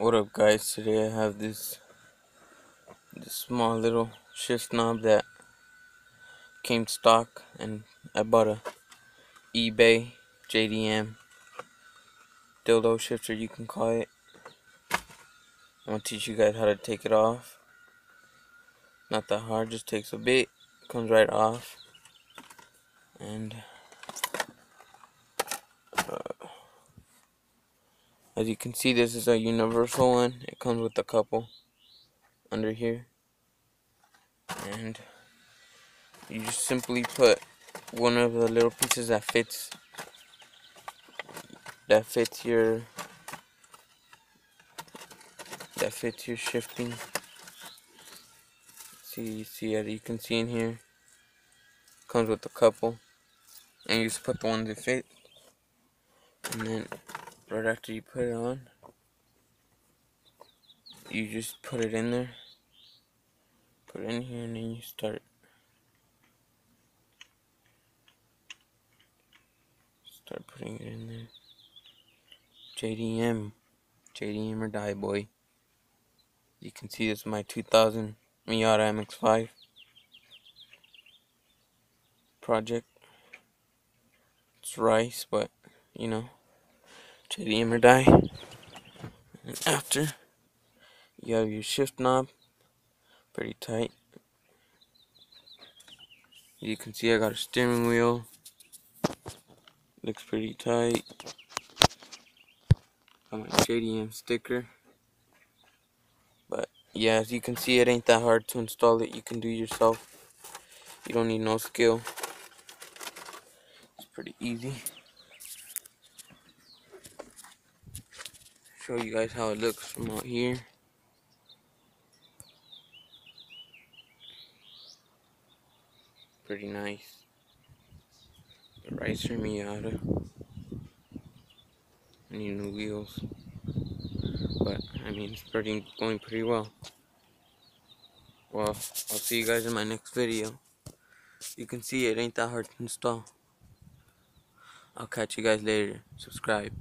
What up, guys? Today I have this small little shift knob that came stock, and I bought a eBay JDM dildo shifter, you can call it. I'm gonna teach you guys how to take it off. Not that hard, just takes a bit. Comes right off, and as you can see, this is a universal one. It comes with a couple under here, and you just simply put one of the little pieces that fits your shifting. See, as you can see in here, comes with a couple, and you just put the ones that fit, and then right after you put it on, you just put it in there, put it in here, and then you start putting it in there. JDM or die, boy. You can see this is my 2000 Miata MX-5 project. It's rice, but you know, JDM or die. And after, you have your shift knob, pretty tight. You can see I got a steering wheel, looks pretty tight. Got my JDM sticker. But yeah, as you can see, it ain't that hard to install it. You can do it yourself. You don't need no skill. It's pretty easy. Show you guys how it looks from out here. Pretty nice. The Ricer Miata. I need new wheels. But I mean, it's going pretty well. Well, I'll see you guys in my next video. You can see it ain't that hard to install. I'll catch you guys later. Subscribe.